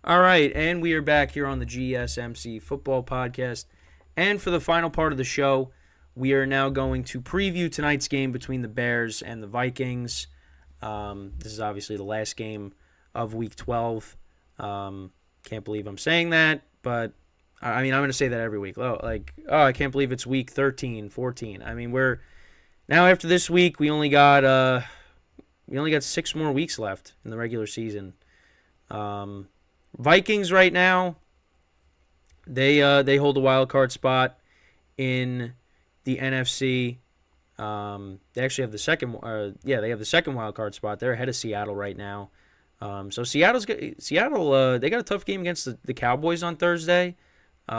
All right, and we are back here on the GSMC football podcast. And for the final part of the show, we are now going to preview tonight's game between the Bears and the Vikings. This is obviously the last game of Week 12. Can't believe I'm saying that, but I mean, I'm going to say that every week. I can't believe it's Week 13, 14. I mean, we're now after this week, we only got 6 more weeks left in the regular season. Vikings right now, they hold a wild card spot in the NFC. They actually have the second. They have the second wild card spot. They're ahead of Seattle right now. So Seattle. They got a tough game against the Cowboys on Thursday. They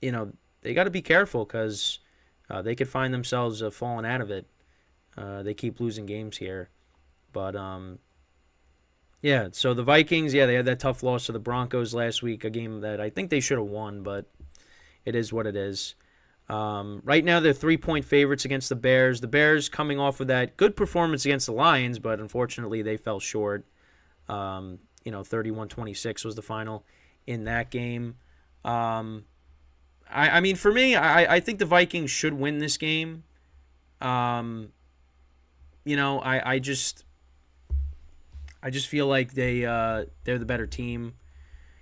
got to be careful because they could find themselves falling out of it. They keep losing games here, but yeah, so the Vikings, they had that tough loss to the Broncos last week, a game that I think they should have won, but it is what it is. Right now, they're 3-point favorites against the Bears. The Bears coming off of that good performance against the Lions, but unfortunately they fell short. 31-26 was the final in that game. I mean, for me, I think the Vikings should win this game. I just feel like they're the better team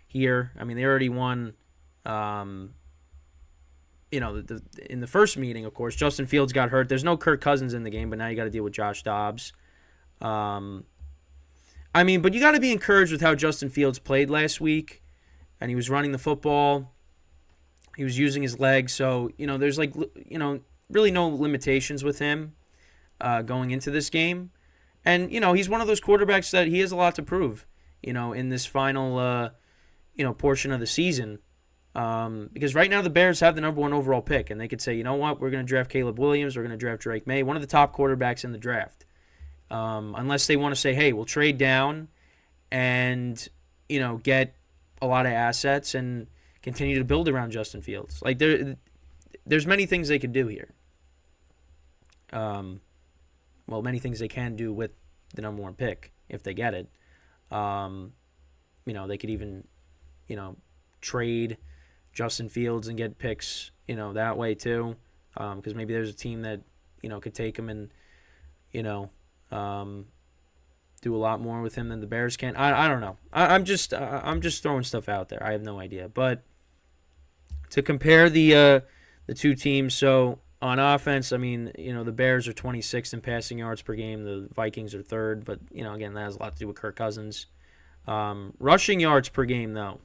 here. I mean, they already won. In the first meeting, of course, Justin Fields got hurt. There's no Kirk Cousins in the game, but now you got to deal with Josh Dobbs. But you got to be encouraged with how Justin Fields played last week, and he was running the football. He was using his legs, so there's really no limitations with him going into this game. And, he's one of those quarterbacks that he has a lot to prove, in this final, portion of the season. Because right now the Bears have the number 1 overall pick, and they could say, you know what, we're going to draft Caleb Williams, we're going to draft Drake May, one of the top quarterbacks in the draft. Unless they want to say, hey, we'll trade down and, get a lot of assets and continue to build around Justin Fields. Like, there's many things they could do here. Many things they can do with the number 1 pick if they get it. They could even, trade Justin Fields and get picks, that way too. Because maybe there's a team that, could take him and, do a lot more with him than the Bears can. I don't know. I'm just throwing stuff out there. I have no idea. But to compare the two teams, so on offense, the Bears are 26th in passing yards per game. The Vikings are 3rd, but, again, that has a lot to do with Kirk Cousins. Rushing yards per game, though.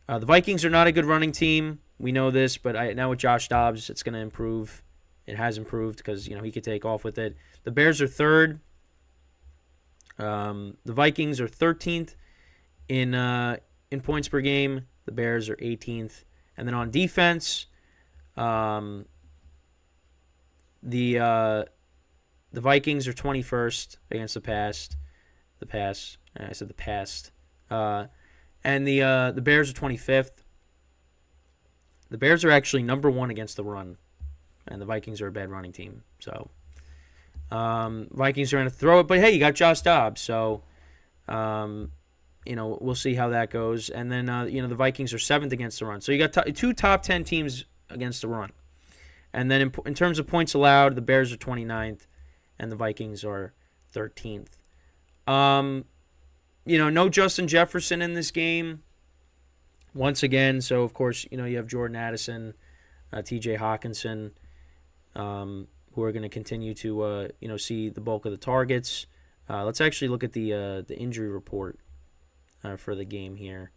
The Vikings are not a good running team. We know this, but now with Josh Dobbs, it's going to improve. It has improved because, he could take off with it. The Bears are 3rd. The Vikings are 13th in points per game. The Bears are 18th. And then on defense, the Vikings are 21st against the pass. I said the past. And the Bears are 25th. The Bears are actually number 1 against the run, and the Vikings are a bad running team. So Vikings are going to throw it, but hey, you got Josh Dobbs, so we'll see how that goes. And then the Vikings are 7th against the run. So you got 2 top 10 teams against the run. And then in terms of points allowed, the Bears are 29th, and the Vikings are 13th. No Justin Jefferson in this game once again. So, of course, you have Jordan Addison, TJ Hawkinson, who are going to continue to, see the bulk of the targets. Let's actually look at the injury report for the game here.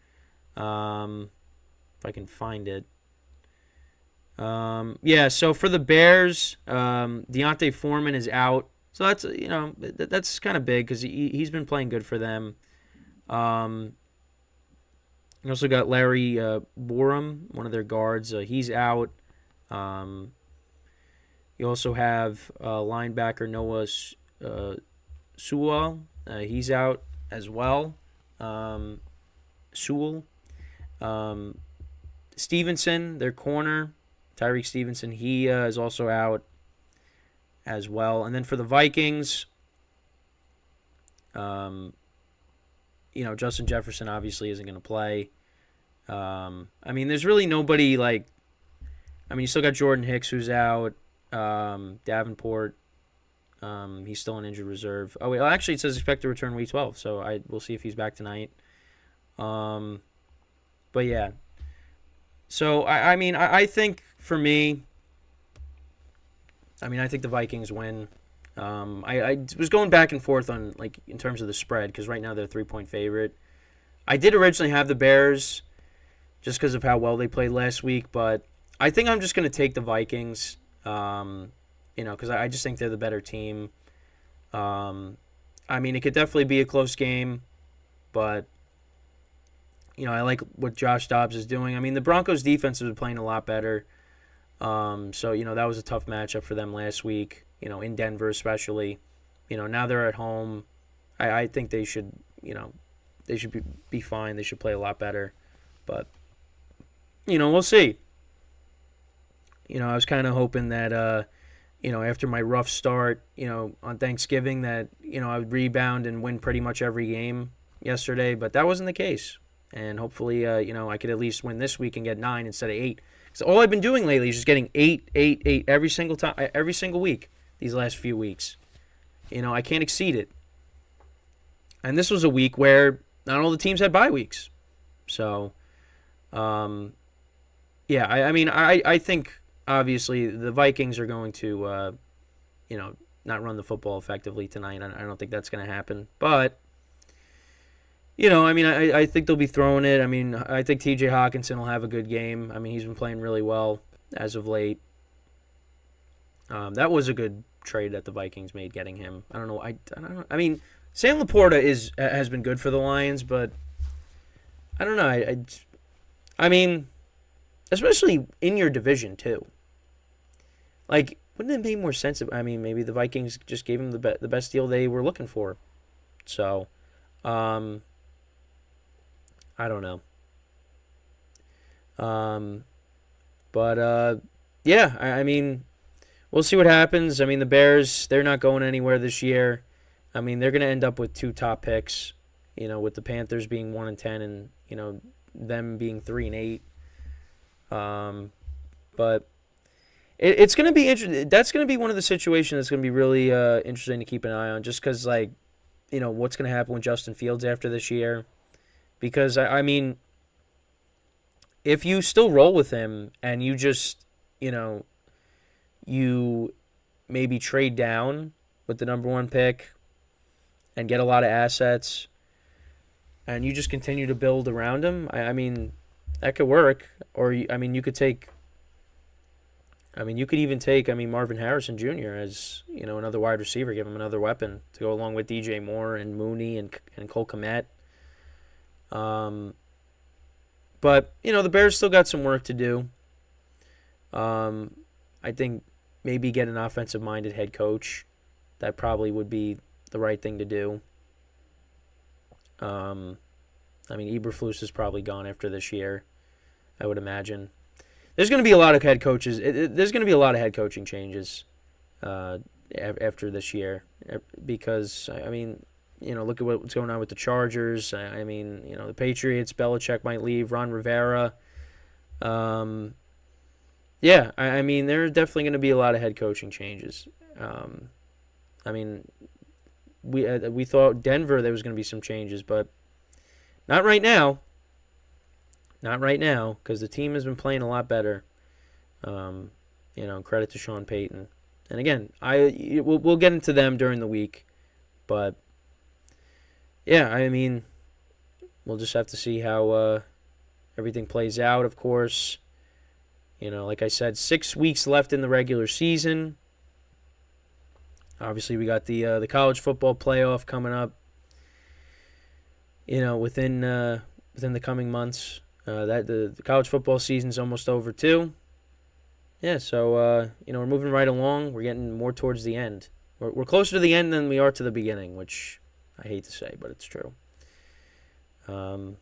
If I can find it. So for the Bears, Deontay Foreman is out. So that's, that's kind of big because he's been playing good for them. You also got Larry Borum, one of their guards. He's out. You also have linebacker Noah Sewell. He's out as well. Sewell. Stevenson, their corner, Tyreek Stevenson, he is also out as well. And then for the Vikings, Justin Jefferson obviously isn't going to play. I mean, there's really nobody like. I mean, you still got Jordan Hicks who's out. Davenport, he's still on injured reserve. Oh wait, well, actually it says expect to return week 12, so we'll see if he's back tonight. But yeah. So I mean I think for me, I mean I think the Vikings win. I was going back and forth on like in terms of the spread because right now they're a 3-point favorite. I did originally have the Bears just because of how well they played last week, but I think I'm just going to take the Vikings, because I just think they're the better team. I mean, it could definitely be a close game, but, I like what Josh Dobbs is doing. I mean, the Broncos' defense has been playing a lot better. So, that was a tough matchup for them last week, in Denver especially. Now they're at home. I think they should, they should be fine. They should play a lot better. But, we'll see. I was kind of hoping that, after my rough start, on Thanksgiving that, I would rebound and win pretty much every game yesterday, but that wasn't the case. And hopefully, I could at least win this week and get 9 instead of 8. So all I've been doing lately is just getting 8, 8, 8 every single time, every single week these last few weeks. I can't exceed it. And this was a week where not all the teams had bye weeks. So, yeah, I mean, I think obviously the Vikings are going to, not run the football effectively tonight. I don't think that's going to happen. But, I mean, I think they'll be throwing it. I mean, I think T.J. Hawkinson will have a good game. I mean, he's been playing really well as of late. That was a good trade that the Vikings made getting him. I don't know. I don't know. I mean, Sam Laporta has been good for the Lions, but I don't know. I mean, especially in your division too. Like, wouldn't it make more sense I mean, maybe the Vikings just gave him the best deal they were looking for. So, I don't know. But yeah, I mean, we'll see what happens. I mean, the Bears, they're not going anywhere this year. I mean, they're going to end up with 2 top picks, with the Panthers being 1-10 and, them being 3-8. But it's going to be interesting. That's going to be one of the situations that's going to be really interesting to keep an eye on just because, like, what's going to happen with Justin Fields after this year. Because, I mean, if you still roll with him and you just, you maybe trade down with the number 1 pick and get a lot of assets and you just continue to build around him, I mean, that could work. Or, I mean, you could even take Marvin Harrison Jr. as, another wide receiver, give him another weapon to go along with DJ Moore and Mooney and Cole Kmet. But, the Bears still got some work to do. I think maybe get an offensive-minded head coach. That probably would be the right thing to do. Eberflus is probably gone after this year, I would imagine. There's going to be a lot of head coaches. There's going to be a lot of head coaching changes after this year because, look at what's going on with the Chargers. The Patriots, Belichick might leave. Ron Rivera. There are definitely going to be a lot of head coaching changes. We thought Denver there was going to be some changes, but not right now. Not right now, because the team has been playing a lot better. Credit to Sean Payton. And again, we'll get into them during the week, but yeah, we'll just have to see how everything plays out. Of course, like I said, 6 weeks left in the regular season. Obviously, we got the college football playoff coming up. Within the coming months. That the college football season's almost over too. Yeah, so we're moving right along. We're getting more towards the end. We're closer to the end than we are to the beginning, which I hate to say, but it's true. And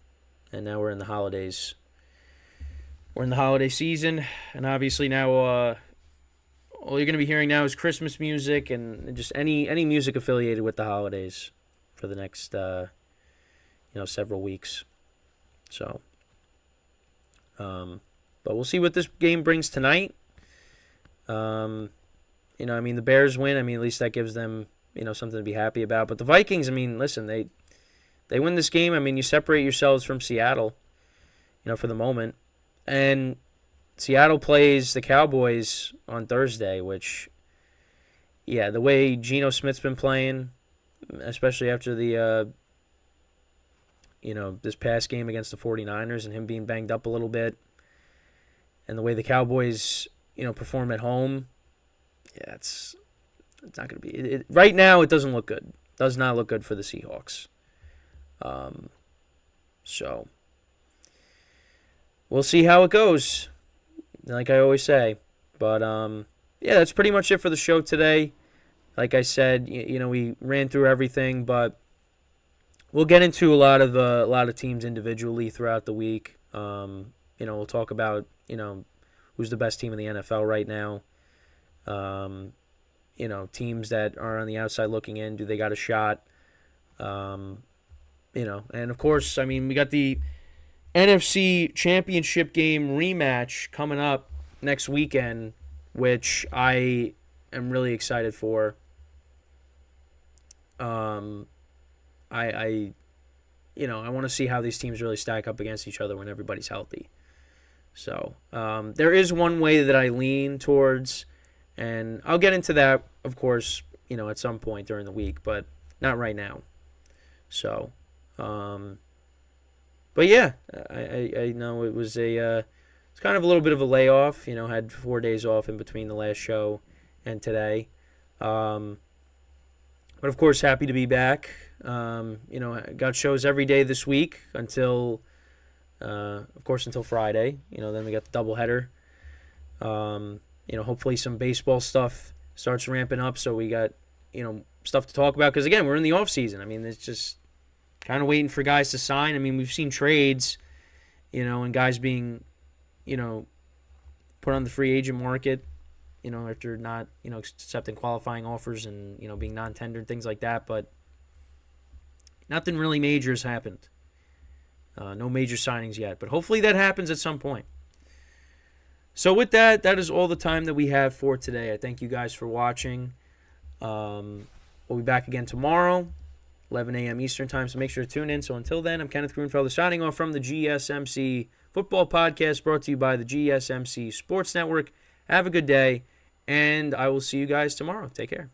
now we're in the holidays. We're in the holiday season, and obviously now all you're going to be hearing now is Christmas music and just any music affiliated with the holidays for the next several weeks. So, but we'll see what this game brings tonight. The Bears win. At least that gives them, something to be happy about. But the Vikings, listen, they win this game. You separate yourselves from Seattle, for the moment. And Seattle plays the Cowboys on Thursday, which, the way Geno Smith's been playing, especially after the, this past game against the 49ers and him being banged up a little bit, and the way the Cowboys, perform at home, it's not going to be. Right now, it doesn't look good. Does not look good for the Seahawks. So we'll see how it goes, like I always say. But that's pretty much it for the show today. Like I said, we ran through everything, but we'll get into a lot of teams individually throughout the week. We'll talk about who's the best team in the NFL right now. Teams that are on the outside looking in, do they got a shot? And of course, we got the NFC Championship game rematch coming up next weekend, which I am really excited for. I want to see how these teams really stack up against each other when everybody's healthy. So there is one way that I lean towards, and I'll get into that, of course, at some point during the week, but not right now. So, but yeah, I know it was it's kind of a little bit of a layoff. Had 4 days off in between the last show and today. But of course, happy to be back. Got shows every day this week until Friday. Then we got the doubleheader. Hopefully some baseball stuff starts ramping up, so we got stuff to talk about. Because again, we're in the off season. It's just kind of waiting for guys to sign. We've seen trades, and guys being, put on the free agent market, after not, accepting qualifying offers and, being non-tendered, things like that. But nothing really major has happened. No major signings yet, but hopefully that happens at some point. So with that is all the time that we have for today. I thank you guys for watching. We'll be back again tomorrow, 11 a.m. Eastern time, so make sure to tune in. So until then, I'm Kenneth Grunfelder signing off from the GSMC Football Podcast, brought to you by the GSMC Sports Network. Have a good day, and I will see you guys tomorrow. Take care.